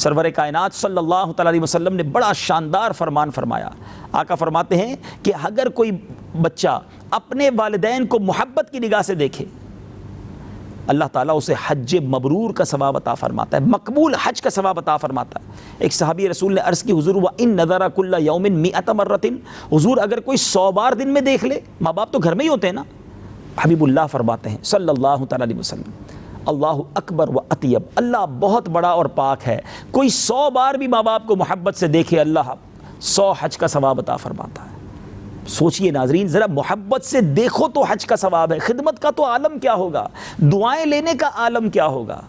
سرور کائنات صلی اللہ تعالیٰ علیہ وسلم نے بڑا شاندار فرمان فرمایا۔ آقا فرماتے ہیں کہ اگر کوئی بچہ اپنے والدین کو محبت کی نگاہ سے دیکھے، اللہ تعالیٰ اسے حج مبرور کا ثواب عطا فرماتا ہے، مقبول حج کا ثواب عطا فرماتا ہے۔ ایک صحابی رسول نے عرض کی، حضور وَإِن نَذَرَ كُلَّ يَوْمٍ 100 مرة، حضور اگر کوئی 100 بار دن میں دیکھ لے، ماں باپ تو گھر میں ہی ہوتے ہیں نا۔ حبیب اللہ فرماتے ہیں صلی اللہ تعالیٰ علیہ وسلم، اللہ اکبر و اطیب، اللہ بہت بڑا اور پاک ہے، کوئی 100 بار بھی ماں باپ کو محبت سے دیکھے، اللہ 100 حج کا ثواب عطا فرماتا ہے۔ سوچئے ناظرین، ذرا محبت سے دیکھو تو حج کا ثواب ہے، خدمت کا تو عالم کیا ہوگا، دعائیں لینے کا عالم کیا ہوگا،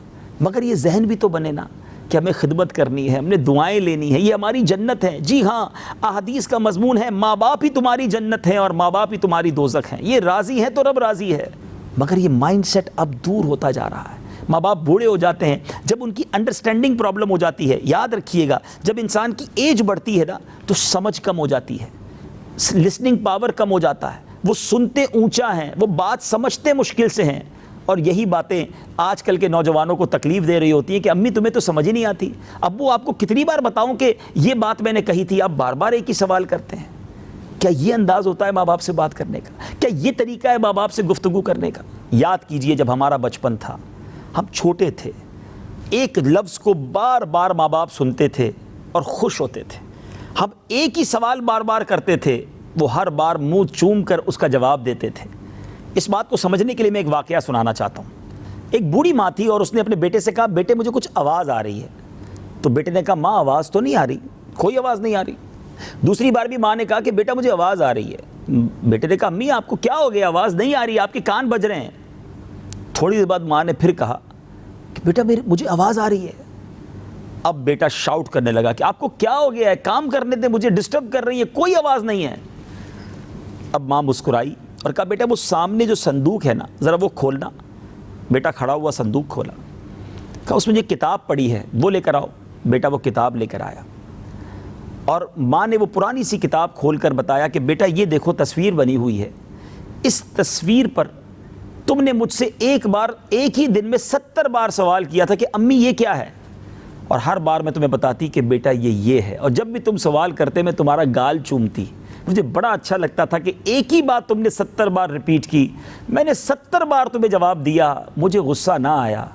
مگر یہ ذہن بھی تو بنے نا کہ ہمیں خدمت کرنی ہے، ہم نے دعائیں لینی ہے، یہ ہماری جنت ہے۔ جی ہاں، احادیث کا مضمون ہے ماں باپ ہی تمہاری جنت ہیں اور ماں باپ ہی تمہاری دوزخ ہیں، یہ راضی ہیں تو رب راضی ہے، مگر یہ مائنڈ سیٹ اب دور ہوتا جا رہا ہے۔ ماں باپ بوڑھے ہو جاتے ہیں، جب ان کی انڈرسٹینڈنگ پرابلم ہو جاتی ہے، یاد رکھیے گا جب انسان کی ایج بڑھتی ہے نا تو سمجھ کم ہو جاتی ہے، لسننگ پاور کم ہو جاتا ہے، وہ سنتے اونچا ہیں، وہ بات سمجھتے مشکل سے ہیں، اور یہی باتیں آج کل کے نوجوانوں کو تکلیف دے رہی ہوتی ہیں کہ امی تمہیں تو سمجھ ہی نہیں آتی، ابو آپ کو کتنی بار بتاؤں کہ یہ بات میں نے کہی تھی، آپ بار بار ایک ہی سوال کرتے ہیں۔ کیا یہ انداز ہوتا ہے ماں باپ سے بات کرنے کا؟ کیا یہ طریقہ ہے ماں باپ سے گفتگو کرنے کا؟ یاد کیجئے جب ہمارا بچپن تھا، ہم چھوٹے تھے، ایک لفظ کو بار بار ماں باپ سنتے تھے اور خوش ہوتے تھے، ہم ایک ہی سوال بار بار کرتے تھے، وہ ہر بار منہ چوم کر اس کا جواب دیتے تھے۔ اس بات کو سمجھنے کے لیے میں ایک واقعہ سنانا چاہتا ہوں۔ ایک بوڑھی ماں تھی اور اس نے اپنے بیٹے سے کہا، بیٹے مجھے کچھ آواز آ رہی ہے۔ تو بیٹے نے کہا، ماں آواز تو نہیں آ رہی، کوئی آواز نہیں آ رہی۔ دوسری بار بھی ماں نے کہا کہ بیٹا مجھے آواز آ رہی ہے۔ بیٹے نے کہا، امی آپ کو کیا ہو گیا، آواز نہیں آ رہی، آپ کے کان بج رہے ہیں۔ تھوڑی دیر بعد ماں نے پھر کہا کہ بیٹا مجھے آواز آ رہی ہے۔ اب بیٹا شاؤٹ کرنے لگا کہ آپ کو کیا ہو گیا ہے، کام کرنے دیں، مجھے ڈسٹرب کر رہی ہے، کوئی آواز نہیں ہے۔ اب ماں مسکرائی اور کہا، بیٹا وہ سامنے جو صندوق ہے نا ذرا وہ کھولنا۔ بیٹا کھڑا ہوا صندوق کھولا، کہا اس میں جو کتاب پڑی ہے وہ لے کر آؤ۔ بیٹا وہ کتاب لے کر آیا اور ماں نے وہ پرانی سی کتاب کھول کر بتایا کہ بیٹا یہ دیکھو تصویر بنی ہوئی ہے، اس تصویر پر تم نے مجھ سے ایک ہی دن میں 70 بار سوال کیا تھا کہ امی یہ کیا ہے، اور ہر بار میں تمہیں بتاتی کہ بیٹا یہ ہے، اور جب بھی تم سوال کرتے میں تمہارا گال چومتی۔ مجھے بڑا اچھا لگتا تھا کہ ایک ہی بات تم نے 70 بار ریپیٹ کی، میں نے 70 بار تمہیں جواب دیا، مجھے غصہ نہ آیا۔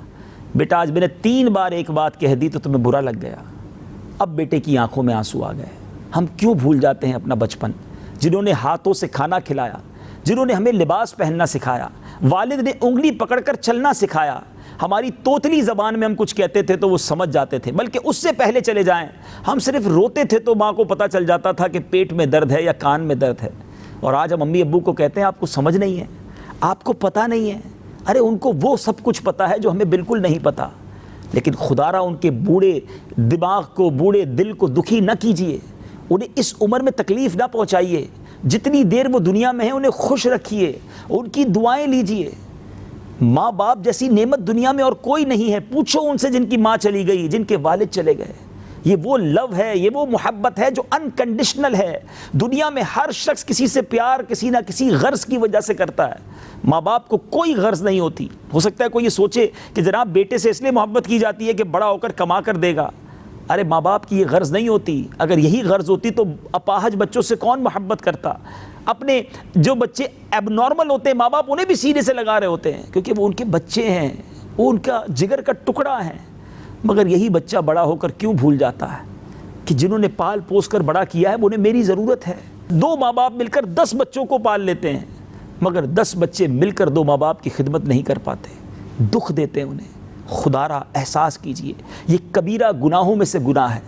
بیٹا آج میں نے 3 بار ایک بات کہہ دی تو تمہیں برا لگ گیا۔ اب بیٹے کی آنکھوں میں آنسو آ گئے۔ ہم کیوں بھول جاتے ہیں اپنا بچپن، جنہوں نے ہاتھوں سے کھانا کھلایا، جنہوں نے ہمیں لباس پہننا سکھایا، والد نے انگلی پکڑ کر چلنا سکھایا، ہماری توتلی زبان میں ہم کچھ کہتے تھے تو وہ سمجھ جاتے تھے، بلکہ اس سے پہلے چلے جائیں ہم صرف روتے تھے تو ماں کو پتہ چل جاتا تھا کہ پیٹ میں درد ہے یا کان میں درد ہے، اور آج ہم امی ابو کو کہتے ہیں آپ کو سمجھ نہیں ہے، آپ کو پتہ نہیں ہے۔ ارے ان کو وہ سب کچھ پتہ ہے جو ہمیں بالکل نہیں پتہ، لیکن خدا را ان کے بوڑھے دماغ کو، بوڑھے دل کو دکھی نہ کیجیے، انہیں اس عمر میں تکلیف نہ پہنچائیے، جتنی دیر وہ دنیا میں ہیں انہیں خوش رکھیے، ان کی دعائیں لیجیے۔ ماں باپ جیسی نعمت دنیا میں اور کوئی نہیں ہے، پوچھو ان سے جن کی ماں چلی گئی، جن کے والد چلے گئے۔ یہ وہ لو ہے، یہ وہ محبت ہے جو انکنڈیشنل ہے۔ دنیا میں ہر شخص کسی سے پیار کسی نہ کسی غرض کی وجہ سے کرتا ہے، ماں باپ کو کوئی غرض نہیں ہوتی۔ ہو سکتا ہے کوئی یہ سوچے کہ جناب بیٹے سے اس لیے محبت کی جاتی ہے کہ بڑا ہو کر کما کر دے گا۔ ارے ماں باپ کی یہ غرض نہیں ہوتی، اگر یہی غرض ہوتی تو اپاہج بچوں سے کون محبت کرتا؟ اپنے جو بچے ایب نارمل ہوتے ہیں ماں باپ انہیں بھی سینے سے لگا رہے ہوتے ہیں، کیونکہ وہ ان کے بچے ہیں، وہ ان کا جگر کا ٹکڑا ہے۔ مگر یہی بچہ بڑا ہو کر کیوں بھول جاتا ہے کہ جنہوں نے پال پوس کر بڑا کیا ہے انہیں میری ضرورت ہے۔ 2 ماں باپ مل کر 10 بچوں کو پال لیتے ہیں، مگر 10 بچے مل کر 2 ماں باپ کی خدمت نہیں کر پاتے، دکھ دیتے ہیں انہیں۔ خدا را احساس کیجئے، یہ کبیرہ گناہوں میں سے گناہ ہے۔